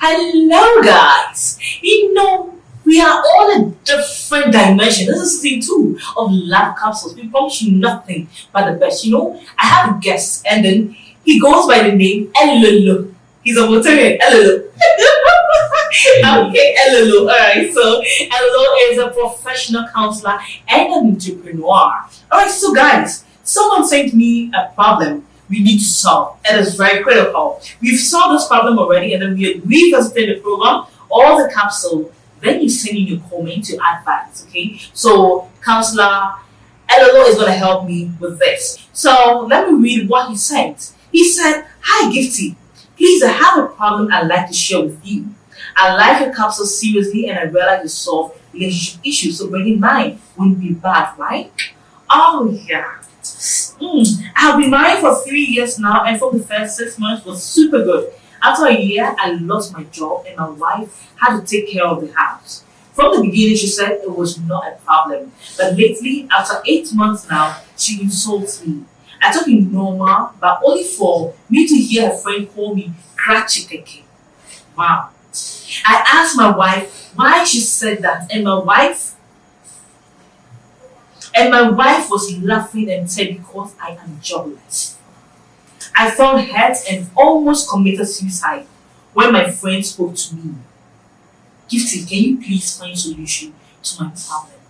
Hello, guys. We are all in different dimension. This is season two of Love Capsules. We promise you nothing but the best. I have a guest, and then he goes by the name Elolo. He's a Monterian Elolo. Okay, Elolo. Alright, so Elolo is a professional counselor and an entrepreneur. Alright, so guys, someone sent me a problem we need to solve. It is very critical. We've solved this problem already, and then we revisited the program, all the capsule. Then you send in your comment to advise. Okay, so counselor Elolo is going to help me with this. So let me read what he sent. He said, "Hi Gifty, please, I have a problem I'd like to share with you. I like your capsule seriously, and I realize you solve relationship issues, so bringing mine wouldn't be bad, right?" Oh yeah. I've been married for 3 years now, and for the first 6 months was super good. After a year, I lost my job, and my wife had to take care of the house. From the beginning, she said it was not a problem, but lately, after 8 months now, she insults me. I took it normal, but only for me to hear her friend call me cratchy. Wow. I asked my wife why she said that, and my wife was laughing and said because I am jobless. I felt hurt and almost committed suicide when my friend spoke to me. Gifty, can you please find solution to my problem?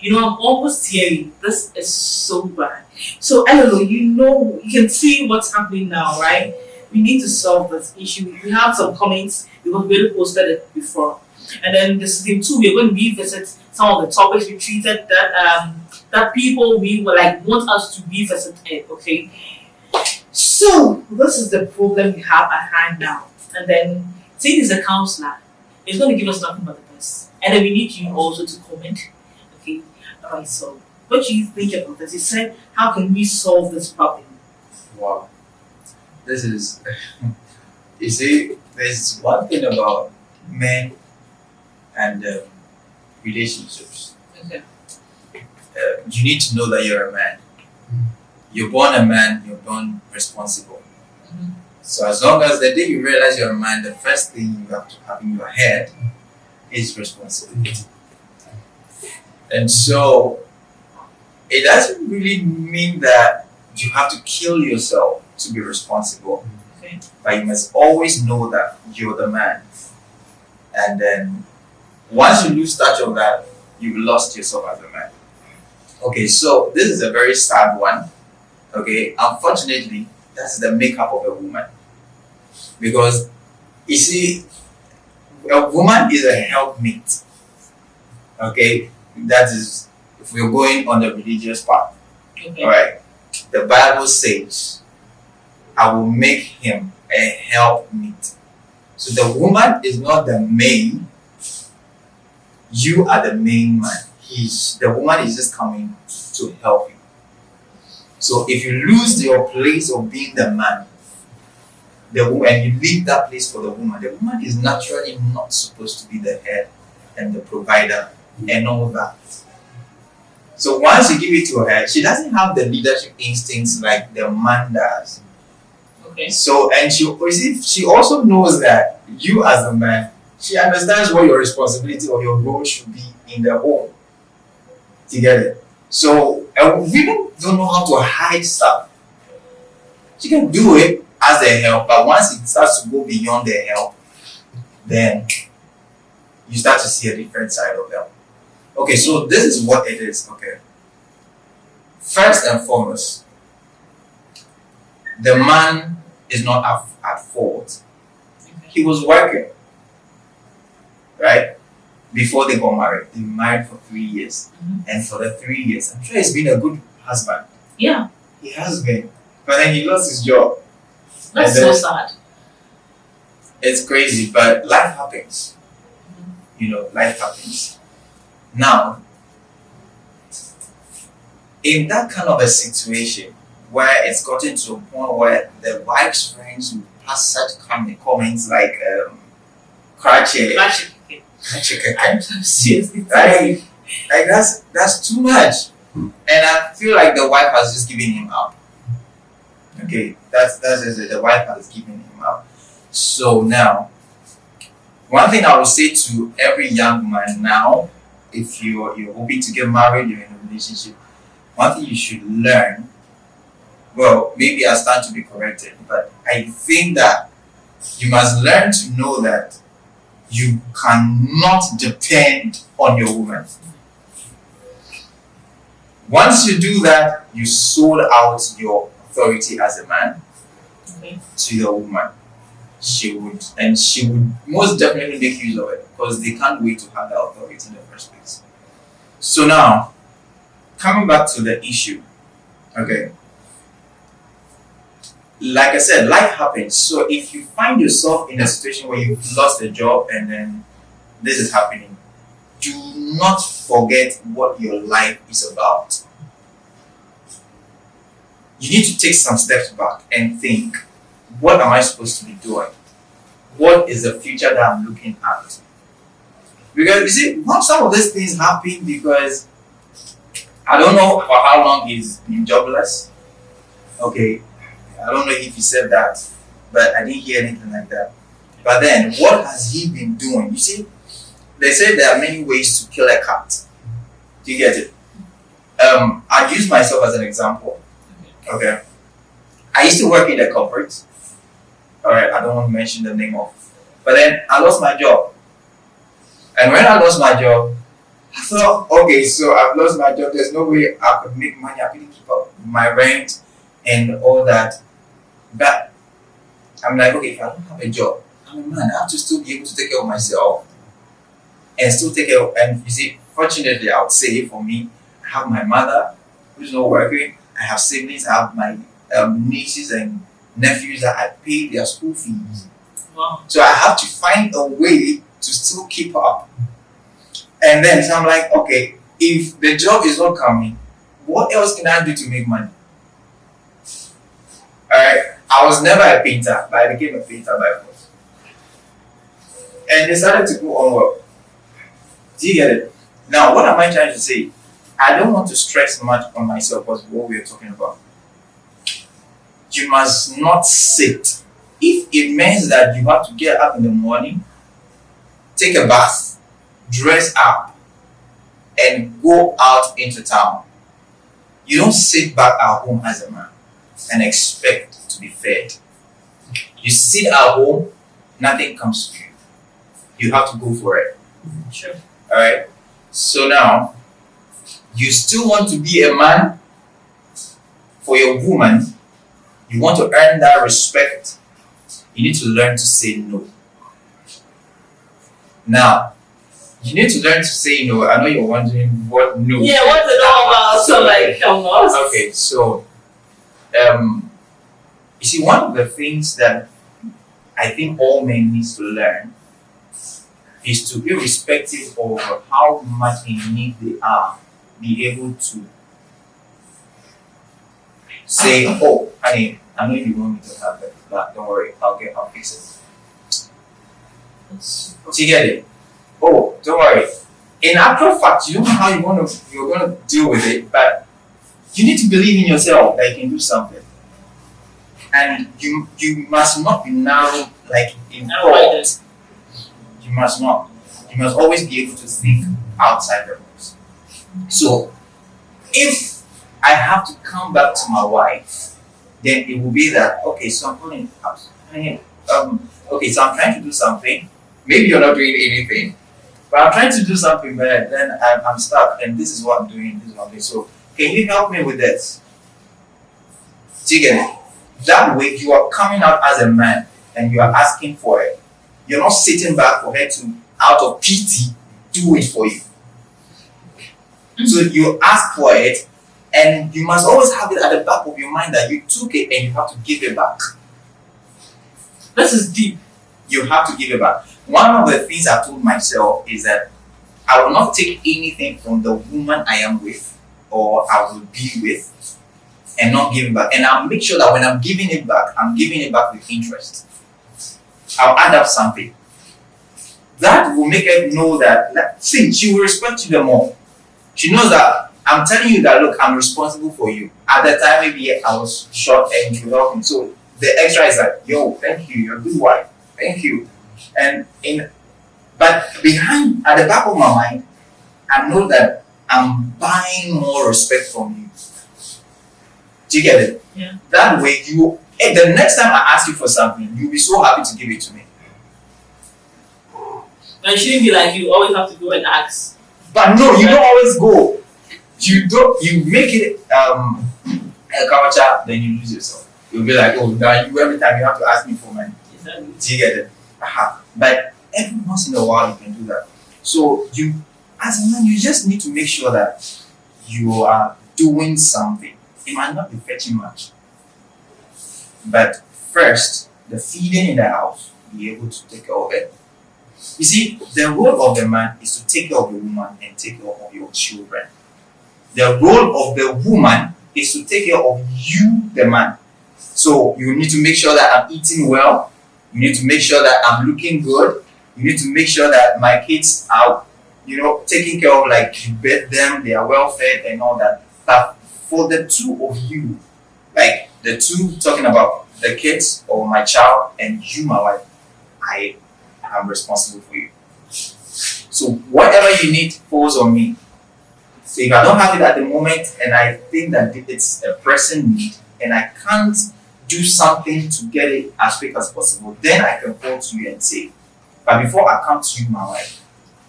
I'm almost teary. This is so bad. So Elolo, you can see what's happening now, right? We need to solve this issue. We have some comments because we already posted it before. And then this season two, we're going to revisit some of the topics we treated that people we were want us to revisit it, okay? So this is the problem we have at hand now. And then since he's a counselor, he's going to give us nothing but the best. And then we need you also to comment. Okay. Alright, so what do you think about this? He said, how can we solve this problem? Wow. This is you see, there's one thing about men and relationships. Okay. You need to know that you're a man. You're born a man, you're born responsible. Mm-hmm. So as long as the day you realize you're a man, the first thing you have to have in your head is responsibility. And so it doesn't really mean that you have to kill yourself to be responsible. Okay. But you must always know that you're the man. And then once you lose touch of that, you've lost yourself as a man. Okay, so this is a very sad one. Okay, unfortunately, that's the makeup of a woman. Because, you see, a woman is a helpmate. Okay, that is, if we're going on the religious path. Okay. Alright, the Bible says, I will make him a helpmate. So the woman is not the main, you are the main man. The woman is just coming to help you. So if you lose your place of being the man, and you leave that place for the woman is naturally not supposed to be the head and the provider and all that. So once you give it to her, she doesn't have the leadership instincts like the man does. Okay. So, and she also knows that you as a man, she understands what your responsibility or your role should be in the home. Together. So women don't know how to hide stuff. She can do it as a help, but once it starts to go beyond the help, then you start to see a different side of them. Okay, so this is what it is. Okay. First and foremost, the man is not at fault. He was working, right? Before they got married. They were married for 3 years. Mm-hmm. And for the 3 years, I'm sure he's been a good husband. Yeah. He has been. But then he lost his job. That's so sad. It's crazy, but life happens. Mm-hmm. Life happens. Now, in that kind of a situation where it's gotten to a point where the wife's friends will pass such comments like crotchet. I'm seriously like that's too much. And I feel like the wife has just given him up. Okay, that's just it. The wife has given him up. So now One thing I would say to every young man now, if you're hoping to get married, you're in a relationship, one thing you should learn, well, maybe I stand to be corrected, but I think that you must learn to know that you cannot depend on your woman. Once you do that, you sold out your authority as a man to your woman. She would most definitely make use of it because they can't wait to have that authority in the first place. So now, coming back to the issue, okay. Like I said, life happens. So if you find yourself in a situation where you've lost a job and then this is happening, do not forget what your life is about. You need to take some steps back and think, what am I supposed to be doing? What is the future that I'm looking at? Because you see, some of these things happen because I don't know for how long he's been jobless. Okay, I don't know if he said that, but I didn't hear anything like that. But then, what has he been doing? You see, they say there are many ways to kill a cat. Do you get it? I use myself as an example. Okay. I used to work in a corporate. Alright, I don't want to mention the name of. But then I lost my job. And when I lost my job, I thought, okay, so I've lost my job. There's no way I could make money. I couldn't keep up my rent and all that. But I'm like, okay, if I don't have a job, I'm a man. I have to still be able to take care of myself and still take care of. And you see, fortunately, I would say for me, I have my mother who's not working. I have siblings. I have my nieces and nephews that I pay their school fees. Wow. So I have to find a way to still keep up. And then so I'm like, okay, if the job is not coming, what else can I do to make money? Alright, I was never a painter, but I became a painter by force. And it started to go on well. Do you get it? Now, what am I trying to say? I don't want to stress much on myself because what we are talking about. You must not sit. If it means that you have to get up in the morning, take a bath, dress up, and go out into town, you don't sit back at home as a man and expect to be fed. You sit at home, nothing comes to you. You have to go for it. Sure. Alright? So now, you still want to be a man for your woman. You want to earn that respect. You need to learn to say no. Now, you need to learn to say no. I know you're wondering what no. Yeah, what's it all about? So like, I'm lost. Okay, so you see, one of the things that I think all men need to learn is to, irrespective of how much in need they are, be able to say, oh, honey, I know you want me to have it, but don't worry, I'll fix it. Do you get it? Oh, don't worry. In actual fact, you don't know how you're gonna deal with it, but you need to believe in yourself that you can do something. And you must not be narrow like in thought. You must not. You must always be able to think outside the box. So if I have to come back to my wife, then it will be that, okay, so I'm going in the house. Okay, so I'm trying to do something. Maybe you're not doing anything, but I'm trying to do something, but then I'm stuck, and this is what I'm doing, this is what I'm doing. So can you help me with this? Do you get it? That way you are coming out as a man and you are asking for it. You're not sitting back for her to, out of pity, do it for you. So you ask for it, and you must always have it at the back of your mind that you took it and you have to give it back. This is deep. You have to give it back. One of the things I told myself is that I will not take anything from the woman I am with or I will be with and not give it back. And I'll make sure that when I'm giving it back, I'm giving it back with interest. I'll add up something. That will make her know that, see, she will respect you the more. She knows that I'm telling you that, look, I'm responsible for you. At the time, maybe I was short and you helped me. So the extra is like, yo, thank you, you're a good wife. Thank you. And in But at the back of my mind, I know that I'm buying more respect from you. Do you get it? Yeah. That way, the next time I ask you for something, you'll be so happy to give it to me. And it shouldn't be like you always have to go and ask. But no, you don't always go. You make it a culture, then you lose yourself. You'll be like, oh, now every time you have to ask me for money. Exactly. Do you get it? But every once in a while you can do that. So as a man, you just need to make sure that you are doing something. It might not be fetching much. But first, the feeding in the house, be able to take care of it. You see, the role of the man is to take care of the woman and take care of your children. The role of the woman is to take care of you, the man. So you need to make sure that I'm eating well. You need to make sure that I'm looking good. You need to make sure that my kids are, taken care of, like you bathe them, they are well fed and all that. But for the two of you, like the two talking about the kids or my child and you, my wife, I am responsible for you. So whatever you need falls on me. So if I don't have it at the moment and I think that it's a pressing need and I can't do something to get it as quick as possible, then I can call to you and say. But before I come to you, my wife,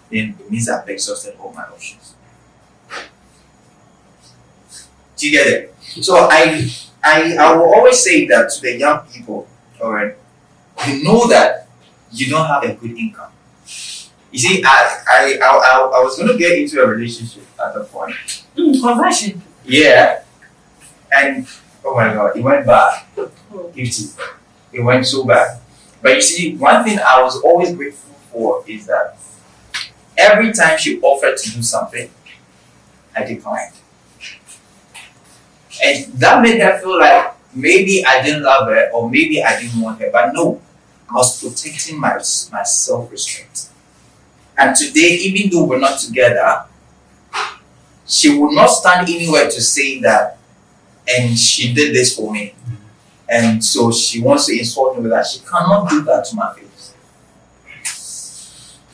then it means I've exhausted all my options. Do you get it? So I will always say that to the young people, alright, you know that you don't have a good income. You see, I was going to get into a relationship at the point. Conversion. Yeah. And, oh my God, it went bad. Gifty. It went so bad. But you see, one thing I was always grateful for is that every time she offered to do something, I declined. And that made her feel like maybe I didn't love her or maybe I didn't want her. But no, I was protecting my self-respect. And today, even though we're not together, she would not stand anywhere to say that, and she did this for me. And so she wants to insult me with that. She cannot do that to my face.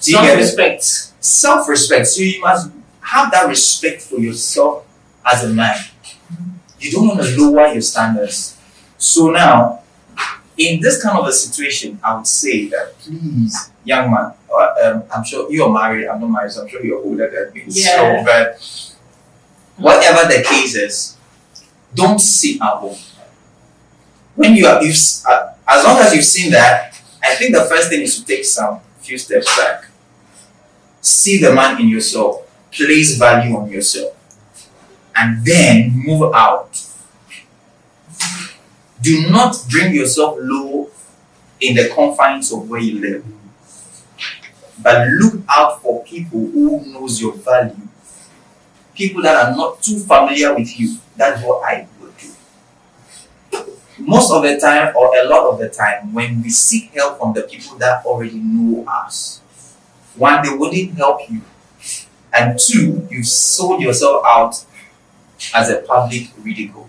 Self-respect. Self-respect. So you must have that respect for yourself as a man. You don't want to lower your standards. So now, in this kind of a situation, I would say that please, young man, I'm sure you're married, I'm not married, so I'm sure you're older than me. Yeah. So, but whatever the case is, don't sit at home. When as long as you've seen that, I think the first thing is to take some few steps back. See the man in yourself, place value on yourself, and then move out. Do not bring yourself low in the confines of where you live, but look out for people who knows your value, people that are not too familiar with you. That's what I would do. Most of the time, or a lot of the time, when we seek help from the people that already know us, one, they wouldn't help you, and two, you've sold yourself out as a public ridicule.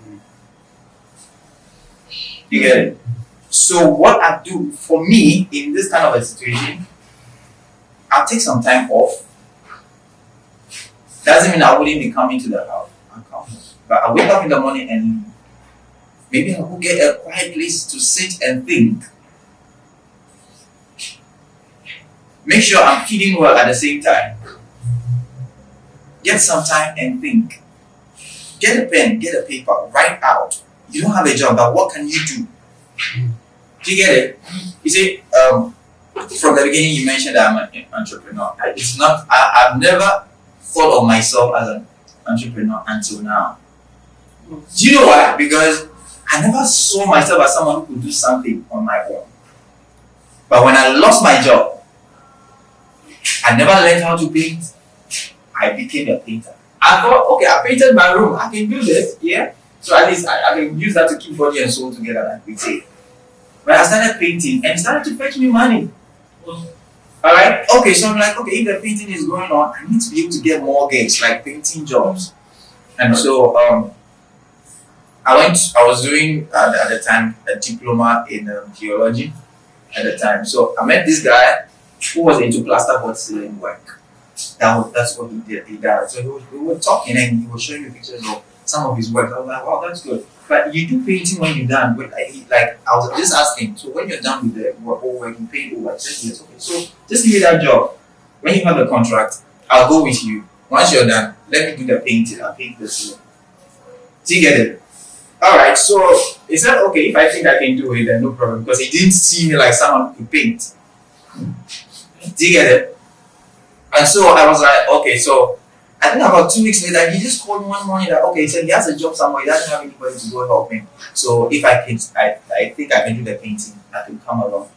You get it? So what I do, for me, in this kind of a situation, I'll take some time off. Doesn't mean I wouldn't be coming to the house. I'll come. But I wake up in the morning and leave. Maybe I'll go get a quiet place to sit and think. Make sure I'm feeding well at the same time. Get some time and think. Get a pen, get a paper, write out. You don't have a job, but what can you do? Do you get it? You see, from the beginning you mentioned that I'm an entrepreneur. I've never thought of myself as an entrepreneur until now. Do you know why? Because I never saw myself as someone who could do something on my own. But when I lost my job, I never learned how to paint. I became a painter. I thought, okay, I painted my room. I can do this, yeah? So at least I can use that to keep body and soul together, like we say. But I started painting and it started to fetch me money. Alright? Okay, so I'm like, okay, if the painting is going on, I need to be able to get more gigs, like painting jobs. And so I was doing at the time a diploma in geology at the time. So I met this guy who was into plasterboard ceiling work. That's what he did. He does. So we were talking and he was showing me pictures of some of his work. I was like, wow, that's good. But you do painting when you're done. But I was just asking, so when you're done with the whole work, you paint over 10 years. Okay, so just give me that job. When you have the contract, I'll go with you. Once you're done, let me do the painting. I'll paint the ceiling. Do you get it? Alright, so he said, okay, if I think I can do it, then no problem. Because he didn't see me like someone who could paint. Do you get it? And so I was like, okay, so I think about 2 weeks later, he just called me one morning that, okay, he said he has a job somewhere, he doesn't have anybody to go help him. So if I can, I think I can do the painting, I can come along.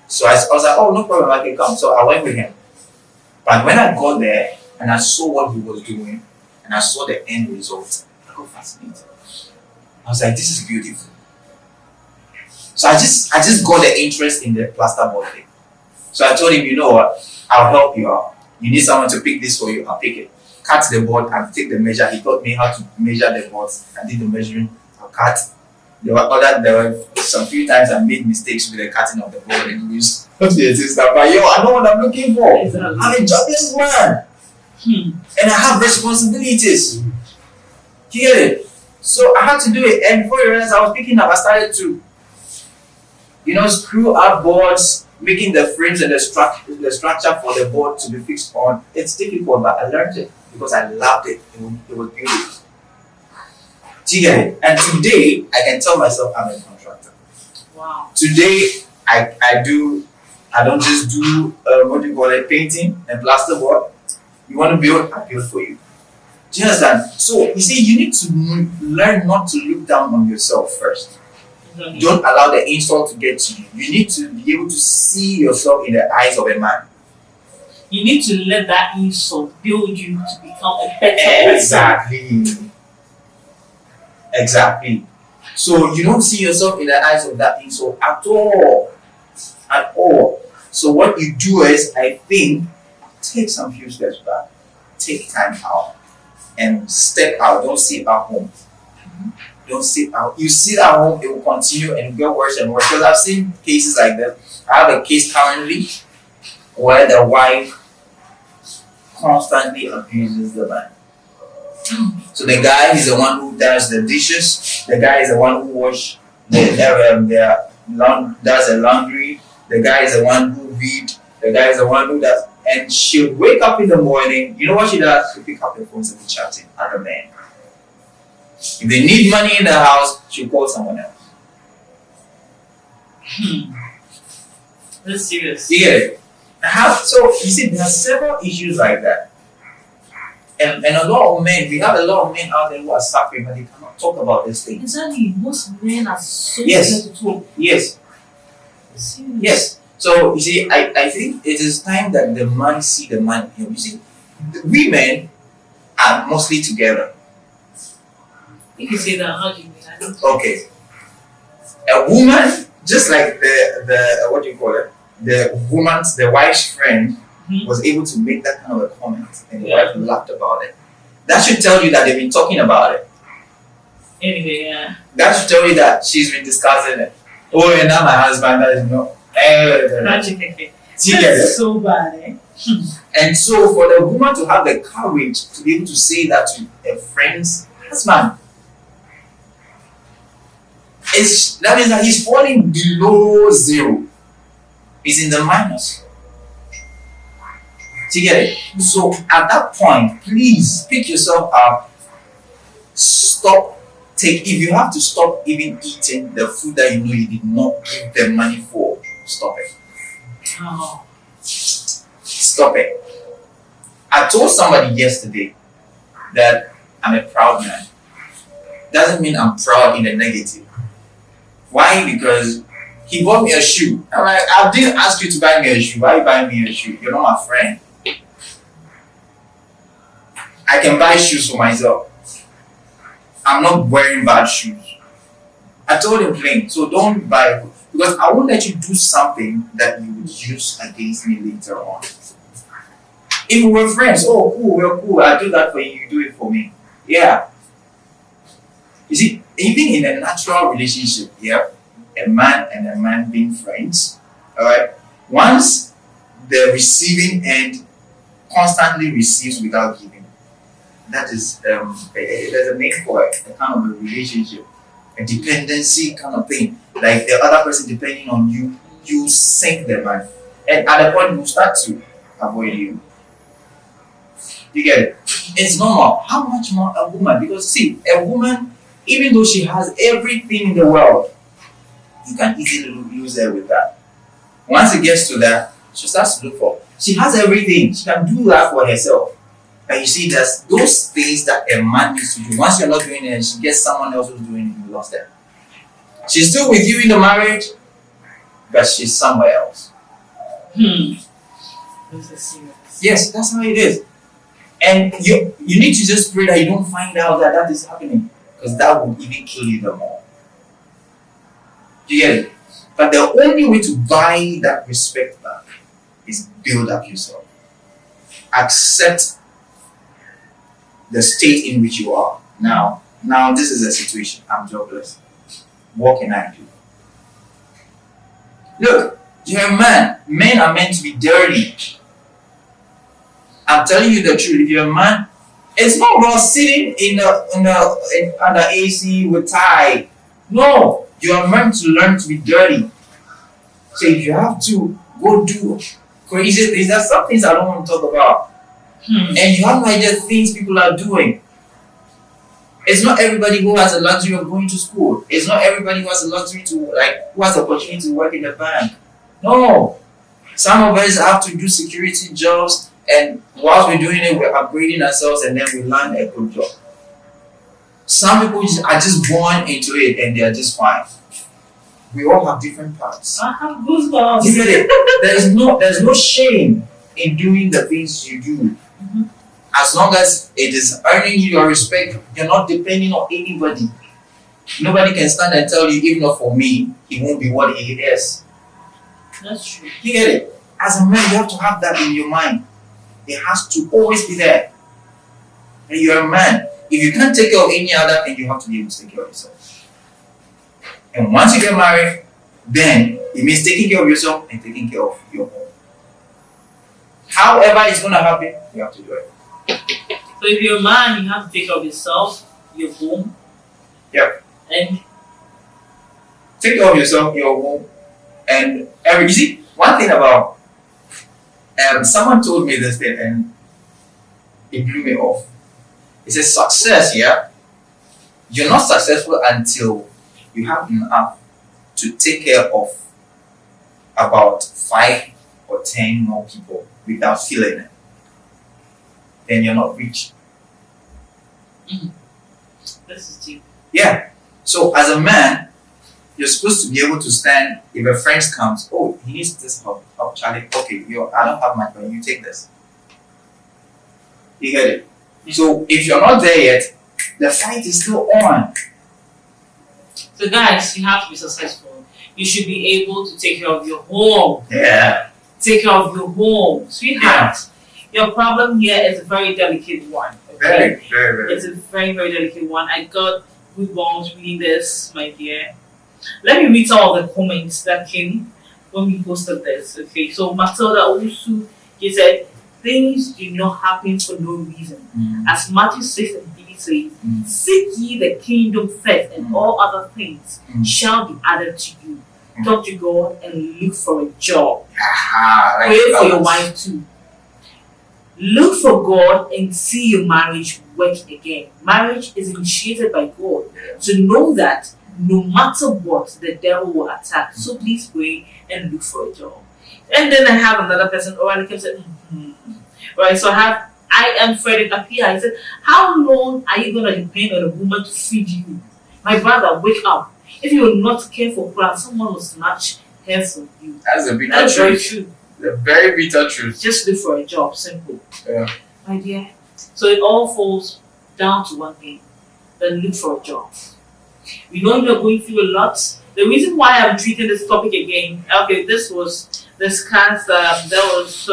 So I was like, oh, no problem, I can come. So I went with him. But when I got there and I saw what he was doing and I saw the end result, I got fascinated. I was like, this is beautiful. So I just got the interest in the plasterboard thing. So I told him, you know what, I'll help you out. You need someone to pick this for you, I'll pick it. Cut the board and take the measure. He taught me how to measure the boards. I did the measuring, I'll cut. There were some few times I made mistakes with the cutting of the board and used but I know what I'm looking for. Exactly. I'm a jobless man. And I have responsibilities. You get it? So I had to do it. And before you realize I was picking up, I started to, screw up boards, making the frames and the structure for the board to be fixed on. It's difficult, but I learned it because I loved it. It was beautiful. Do you get it? And today, I can tell myself I'm a contractor. Wow. Today, I don't just do, painting and plasterboard. You want to build, I build for you. Do you understand? So, you see, you need to learn not to look down on yourself first. Exactly. Don't allow the insult to get to you. You need to be able to see yourself in the eyes of a man. You need to let that insult build you to become a better person. Exactly. So you don't see yourself in the eyes of that insult at all. At all. So what you do is, I think, take some few steps back. Take time out. And step out. Don't sit at home. Don't sit out. You sit at home, it will continue and get worse and worse. Because I've seen cases like that. I have a case currently where the wife constantly abuses the man. So the guy is the one who does the dishes. The guy is the one who washes does the laundry. The guy is the one who reads. The guy is the one who does. And she'll wake up in the morning. You know what she does? She'll pick up the phone and be chatting at the man. If they need money in the house, she'll call someone else. That's serious. Yeah. So you see, there are several issues like that. And a lot of men, we have a lot of men out there who are suffering, but they cannot talk about this thing. Exactly. Most men are so Yes. scared to talk. Yes. Serious. Yes. So you see, I think it is time that the man see the man in him. You see, the women are mostly together. You can say that. How do you mean? I don't Okay. A woman, just like the what do you call it? The wife's friend was able to make that kind of a comment, and the wife laughed about it. That should tell you that they've been talking about it. Anyway, yeah. That should tell you that she's been discussing it. Oh, and now my husband, that is no. That's so bad, eh? And so, for the woman to have the courage to be able to say that to a friend's husband, that means that he's falling below zero. He's in the minus. Do you get it? So at that point, please pick yourself up. Stop. If you have to stop even eating the food that you know you did not give the money for, stop it. Oh. Stop it. I told somebody yesterday that I'm a proud man. Doesn't mean I'm proud in the negative. Why? Because he bought me a shoe. I'm like, I didn't ask you to buy me a shoe. Why are you buying me a shoe? You're not my friend. I can buy shoes for myself. I'm not wearing bad shoes. I told him plain, so don't buy, because I won't let you do something that you would use against me later on. If we were friends, oh cool, we're cool, I'll do that for you, you do it for me. Yeah. You see, even in a natural relationship, yeah, a man and a man being friends, alright, once the receiving end constantly receives without giving. That is, there's a name for it, a kind of a relationship, a dependency kind of thing. Like the other person depending on you, you sink the man. And at a point, you start to avoid you. You get it? It's normal. How much more a woman? Because see, a woman, even though she has everything in the world, you can easily lose her with that. Once it gets to that, she starts to look for. She has everything. She can do that for herself. And you see, there's those things that a man needs to do. Once you're not doing it and she gets someone else who's doing it, you lost her. She's still with you in the marriage, but she's somewhere else. Yes, that's how it is. And you need to just pray that you don't find out that that is happening. Because that will even kill you the more. You get it? But the only way to buy that respect back is build up yourself. Accept the state in which you are. Now this is a situation. I'm jobless. What can I do? Look, you're a man. Men are meant to be dirty. I'm telling you the truth. If you're a man, it's not about sitting under AC with tie. No, you are meant to learn to be dirty. So if you have to go do crazy things, there's some things I don't want to talk about. And you have no idea things people are doing. It's not everybody who has a luxury of going to school. It's not everybody who has a luxury who has the opportunity to work in a bank. No. Some of us have to do security jobs, and whilst we're doing it, we're upgrading ourselves, and then we land a good job. Some people are just born into it and they're just fine. We all have different paths. I have goosebumps. You get it? There's no shame in doing the things you do. As long as it is earning you your respect, you're not depending on anybody. Nobody can stand and tell you, if not for me, he won't be what he is. That's true. You get it? As a man, you have to have that in your mind. It has to always be there. And you're a man. If you can't take care of any other thing, you have to be able to take care of yourself. And once you get married, then it means taking care of yourself and taking care of your home. However it's going to happen, you have to do it. So if you're a man, you have to take care of yourself, your home. Yep. And take care of yourself, your home, and everything. You see, one thing about someone told me this thing and it blew me off. It says success, yeah. You're not successful until you have enough to take care of about 5 or 10 more people without feeling it. Then you're not rich. This is deep. Yeah. So as a man, you're supposed to be able to stand if a friend comes, oh, he needs this help, Charlie. Okay, I don't have much, but you take this. You get it? So if you're not there yet, the fight is still on. So guys, you have to be successful. You should be able to take care of your home. Yeah. Take care of your home. Sweetheart, your problem here is a very delicate one. Okay? Very. It's a very, very delicate one. I got good ones reading this, my dear. Let me read some of the comments that came when we posted this. Okay, so Matilda Owusu, he said, things do not happen for no reason. As Matthew 6 and 3 says, seek ye the kingdom first, and all other things shall be added to you. Talk to God and look for a job. Pray for your wife too. Look for God and see your marriage work again. Marriage is initiated by God. So know that no matter what, the devil will attack. So please pray and look for a job. And then I have another person, Orally said, Right, so I am Frederick Apia. He said, how long are you going to depend on a woman to feed you? My brother, wake up. If you are not careful, someone will snatch her from you. That's a bitter That's truth. very true. The very bitter truth. Just look for a job, simple. Yeah. My dear. So it all falls down to one thing. Then look for a job. We know you're going through a lot. The reason why I'm treating this topic again, okay, this was discussed, there was,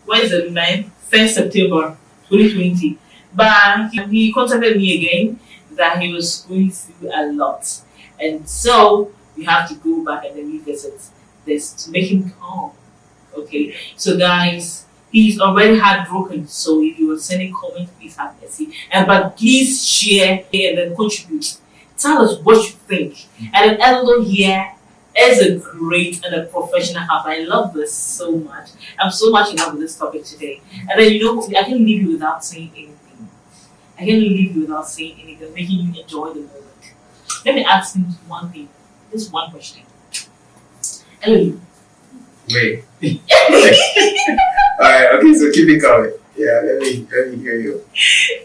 what is the name? 1st September 2020. But he contacted me again that he was going through a lot. And so we have to go back and then revisit this to make him calm. Okay, so guys, he's already heartbroken. So if you were sending comments, please have mercy. But please share and then contribute. Tell us what you think. And then Ello here is a great and a professional house. I love this so much. I'm so much in love with this topic today. And then I can leave you without saying anything. I can leave you without saying anything, making you enjoy the moment. Let me ask you one thing. This one question. Ello. Wait. Alright, okay, so keep it coming. Yeah, let me hear you.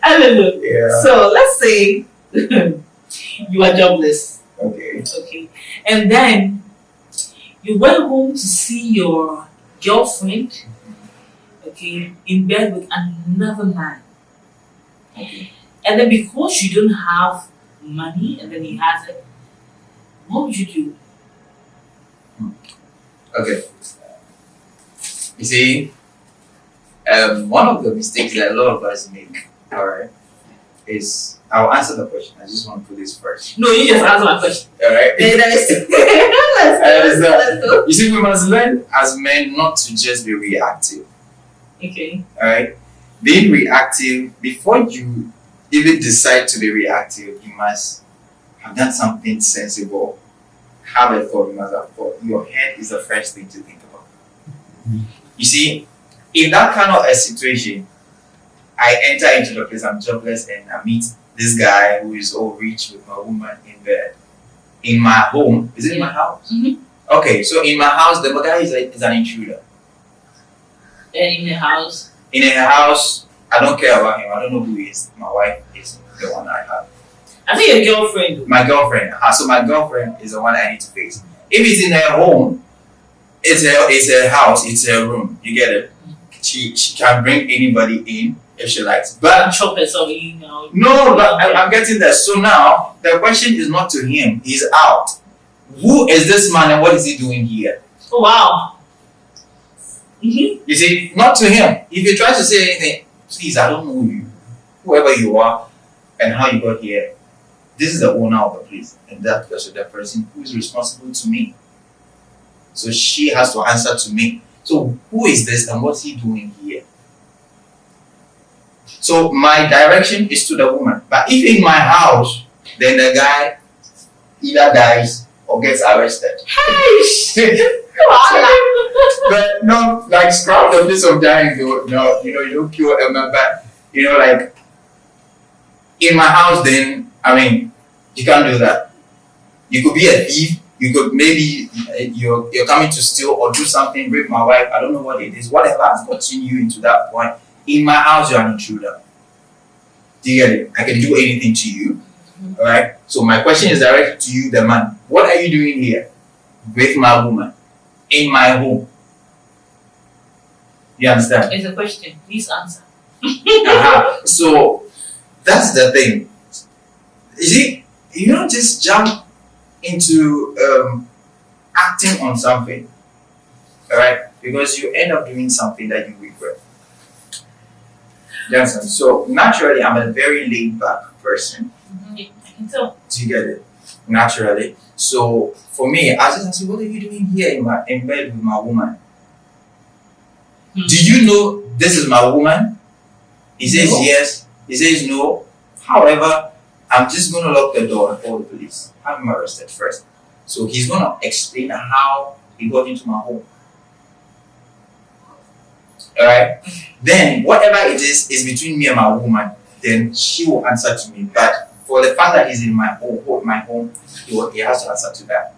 Ello. Yeah. So let's say you are jobless. Okay. Okay. And then you went home to see your girlfriend, okay, in bed with another man. Okay. And then because you don't have money and then he has it, what would you do? Okay. You see, one of the mistakes that a lot of us make, alright, is I'll answer the question. I just want to put this first. No, you just answer my question. Alright? Let's go. You see, we must learn as men not to just be reactive. Okay. Alright? Being reactive, before you even decide to be reactive, you must have done something sensible. Have a thought, you must have thought. Your head is the first thing to think about. You see, in that kind of a situation, I enter into the place, I'm jobless, and I meet this guy who is all rich with my woman in bed. In my home, is it my house? Mm-hmm. Okay, so in my house, the guy is an intruder. And in the house? In a house, I don't care about him. I don't know who he is. My wife is the one I have. I think your girlfriend. My girlfriend. So my girlfriend is the one I need to face. If it's in her home, it's a house, it's a room. You get it? She can bring anybody in if she likes. But Chop herself in now. no, but I'm getting there. So now the question is not to him. He's out. Who is this man and what is he doing here? Oh wow. Mm-hmm. You see, not to him. If you try to say anything, please, I don't know you. Whoever you are and how you got here. This is the owner of the place, and that person, the person who is responsible to me. So she has to answer to me. So who is this and what's he doing here? So my direction is to the woman. But if in my house, then the guy either dies or gets arrested. But no, like scrap the place of dying though. No, you don't kill a man, but like in my house, then I mean, you can't do that. You could be a thief. You could maybe you're coming to steal or do something, rape my wife. I don't know what it is. Whatever has gotten you into that point. In my house, you're an intruder. Do you get it? I can do anything to you. All right. So my question is directed to you, the man. What are you doing here with my woman in my home? You understand? It's a question. Please answer. So that's the thing. You see, you don't just jump into acting on something, all right? Because you end up doing something that you regret. You understand? So naturally, I'm a very laid back person. Mm-hmm. I can tell. Do you get it? Naturally. So for me, I just ask, what are you doing here in bed with my woman? Mm-hmm. Do you know this is my woman? He says yes. He says no. However, I'm just going to lock the door and call the police. Have him arrested first. So he's going to explain how he got into my home. Alright? Then, whatever it is between me and my woman, then she will answer to me. But for the fact that he's in my home, he has to answer to that.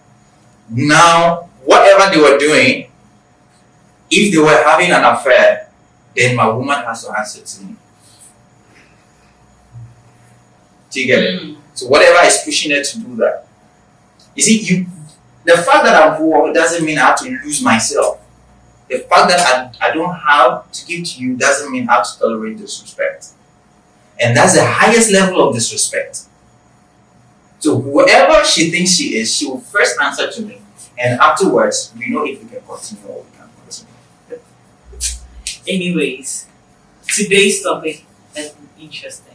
Now, whatever they were doing, if they were having an affair, then my woman has to answer to me. Do you get it? So whatever is pushing her to do that. You see, the fact that I'm poor doesn't mean I have to lose myself. The fact that I don't have to give to you doesn't mean I have to tolerate disrespect. And that's the highest level of disrespect. So whoever she thinks she is, she will first answer to me. And afterwards, we know if we can continue or we can't continue. Anyways, today's topic has been interesting.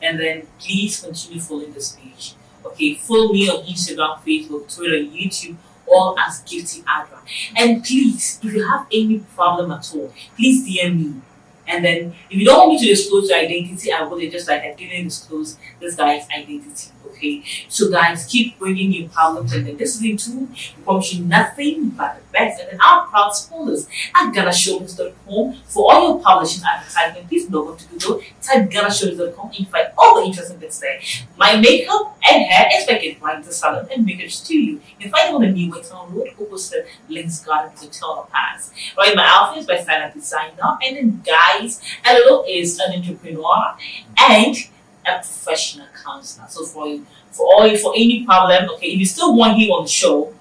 And then please continue following this page. Okay, follow me on Instagram, Facebook, Twitter, YouTube, all as Gifty Adrah. And please, if you have any problem at all, please DM me. And then, if you don't want me to disclose your identity, I will just like I didn't disclose this guy's identity. Okay, so guys, keep bringing your problems and then listening to. We promise you nothing but the best. And then our proud sponsors at GhanaShowbiz.com for all your publishing advertisement. Please log on to Google, type GhanaShowbiz.com, and you find all the interesting bits there. My makeup and hair is like it right the salon and makeup studio. You can find them on the new website road, opposite Links Garden Hotel Pass. Right, my outfit is by Silent Designer, and then guys, Elolo is an entrepreneur and a professional counselor. So for any problem, okay, if you still want him on the show,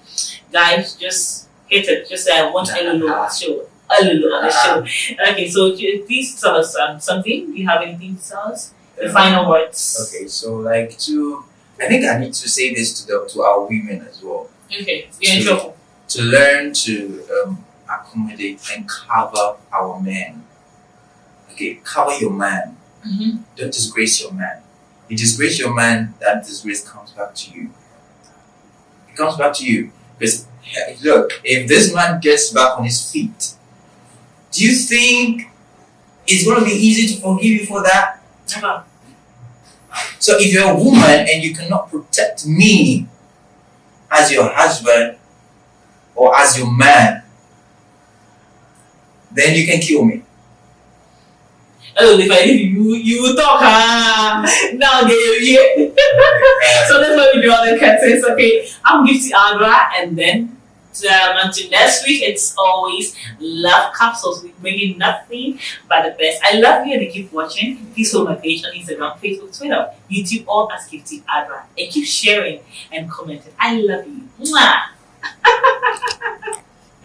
guys, just hit it. Just say I want Elolo on the show. Elolo on the show. Okay, so please tell us something. Do you have anything to tell us? The final words. Okay, so I think I need to say this to our women as well. Okay, yeah, sure. To learn to accommodate and cover our men. Okay, cover your man. Mm-hmm. Don't disgrace your man. You disgrace your man, that disgrace comes back to you. It comes back to you. Because look, if this man gets back on his feet, do you think it's going to be easy to forgive you for that? Never. So if you're a woman and you cannot protect me as your husband or as your man, then you can kill me. Oh, if I leave you will talk, now get So that's what we do on the curtains. Okay, I'm Gifty Adrah, and then until next week, it's always love capsules. We bring you nothing but the best. I love you and keep watching. Please follow my page on Instagram, Facebook, Twitter, YouTube, all as Gifty Adrah, and keep sharing and commenting. I love you. Mwah!